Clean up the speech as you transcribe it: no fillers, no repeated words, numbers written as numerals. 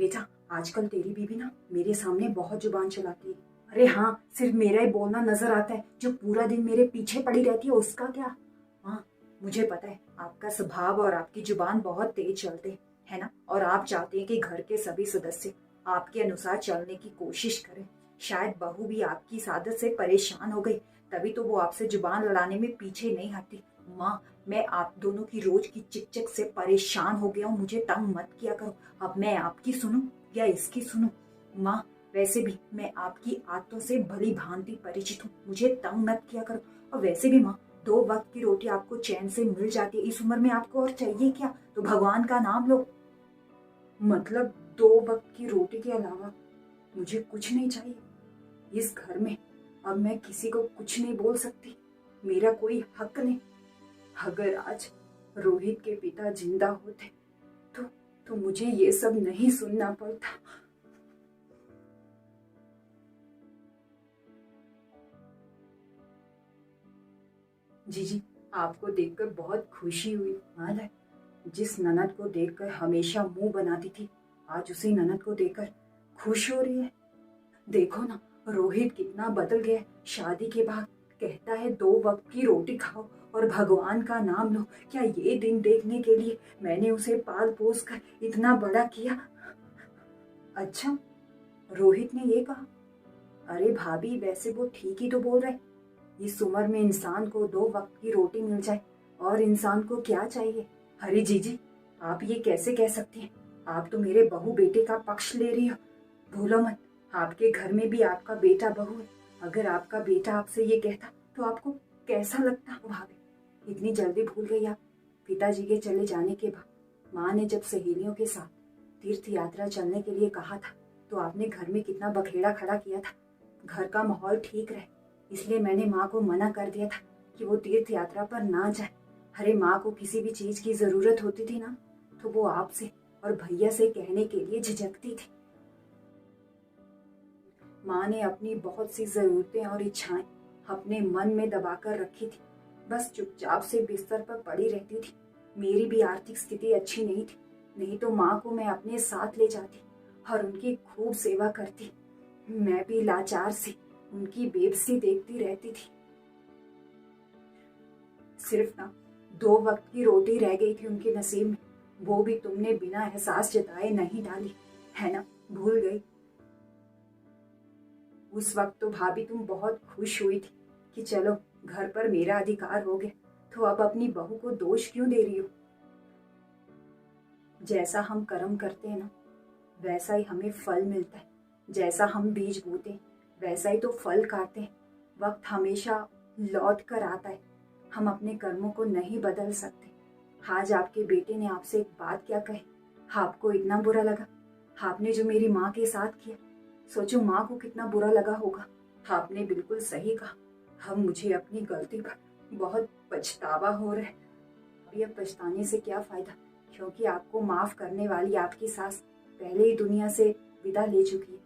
बेटा, आजकल तेरी बीवी ना मेरे सामने बहुत जुबान चलाती है। अरे हाँ, सिर्फ मेरा ही बोलना नजर आता है, जो पूरा दिन मेरे पीछे पड़ी रहती है उसका क्या। हाँ, मुझे पता है आपका स्वभाव और आपकी जुबान बहुत तेज चलते है ना, और आप चाहते हैं कि घर के सभी सदस्य आपके अनुसार चलने की कोशिश करें। शायद बहू भी आपकी इस आदत से परेशान हो गई, तभी तो वो आपसे जुबान लड़ाने में पीछे नहीं हटती। माँ, मैं आप दोनों की रोज की चिकचिक से परेशान हो गया हूँ, मुझे तंग मत किया करो। अब मैं आपकी सुनूं या इसकी सुनूं? माँ, वैसे भी मैं आपकी आदतों से भली भांति परिचित हूँ, मुझे तंग मत किया करो। और वैसे भी माँ, 2 वक्त की रोटी आपको चैन से मिल जाती है, इस उम्र में आपको और चाहिए क्या? तो भगवान का नाम लो। मतलब 2 वक्त की रोटी के अलावा मुझे कुछ नहीं चाहिए इस घर में? अब मैं किसी को कुछ नहीं बोल सकती, मेरा कोई हक नहीं। अगर आज रोहित के पिता जिंदा होते तो तो मुझे ये सब नहीं सुनना पड़ता। जी, आपको देखकर बहुत खुशी हुई। माल है, जिस ननद को देखकर हमेशा मुंह बनाती थी, आज उसी ननद को देखकर खुश हो रही है। देखो ना, रोहित कितना बदल गया है। शादी के बाद कहता है 2 वक्त की रोटी खाओ और भगवान का नाम लो। क्या ये दिन देखने के लिए मैंने उसे पाल पोस कर इतना बड़ा किया? अच्छा, रोहित ने ये कहा। अरे भाभी, वैसे वो ठीक ही तो बोल रहे। इस उम्र में इंसान को 2 वक्त की रोटी मिल जाए और इंसान को क्या चाहिए? अरे जीजी, आप ये कैसे कह सकती हैं? आप तो मेरे बहू बेटे का पक्ष ले रही हो। भूलो मत, आपके घर में भी आपका बेटा बहू है। अगर आपका बेटा आपसे ये कहता तो आपको कैसा लगता? भाभी, इतनी जल्दी भूल गई आप? पिताजी के चले जाने के बाद माँ ने जब सहेलियों के साथ तीर्थ यात्रा चलने के लिए कहा था, तो आपने घर में कितना बखेड़ा खड़ा किया था। घर का माहौल ठीक रहे, इसलिए मैंने माँ को मना कर दिया था कि वो तीर्थ यात्रा पर ना जाए। अरे माँ को किसी भी चीज की जरूरत होती थी ना, तो वो आपसे और भैया से कहने के लिए झिझकती थी। माँ ने अपनी बहुत सी जरूरतें और इच्छाएं अपने मन में दबाकर रखी थी, बस चुपचाप से बिस्तर पर पड़ी रहती थी। मेरी भी आर्थिक स्थिति अच्छी नहीं थी, नहीं तो माँ को मैं अपने साथ ले जाती और उनकी खूब सेवा करती। मैं भी लाचार सी उनकी बेबसी देखती रहती थी। सिर्फ ना 2 वक्त की रोटी रह गई थी उनके नसीब में, वो भी तुमने बिना एहसास जताए नहीं डाली, है ना? भूल गई? उस वक्त तो भाभी तुम बहुत खुश हुई थी कि चलो घर पर मेरा अधिकार हो गया, तो अब अपनी बहू को दोष क्यों दे रही हो? जैसा हम कर्म करते हैं ना, वैसा ही हमें फल मिलता है। जैसा हम बीज बोते हैं, वैसा ही तो फल काटते हैं। वक्त हमेशा लौट कर आता है, हम अपने कर्मों को नहीं बदल सकते। आज आपके बेटे ने आपसे एक बात क्या कही, आपको इतना बुरा लगा? आपने जो मेरी माँ के साथ किया, सोचो माँ को कितना बुरा लगा होगा। आपने बिल्कुल सही कहा। अब मुझे अपनी गलती पर बहुत पछतावा हो रहा है। अभी अब पछताने से क्या फायदा, क्योंकि आपको माफ करने वाली आपकी सास पहले ही दुनिया से विदा ले चुकी है।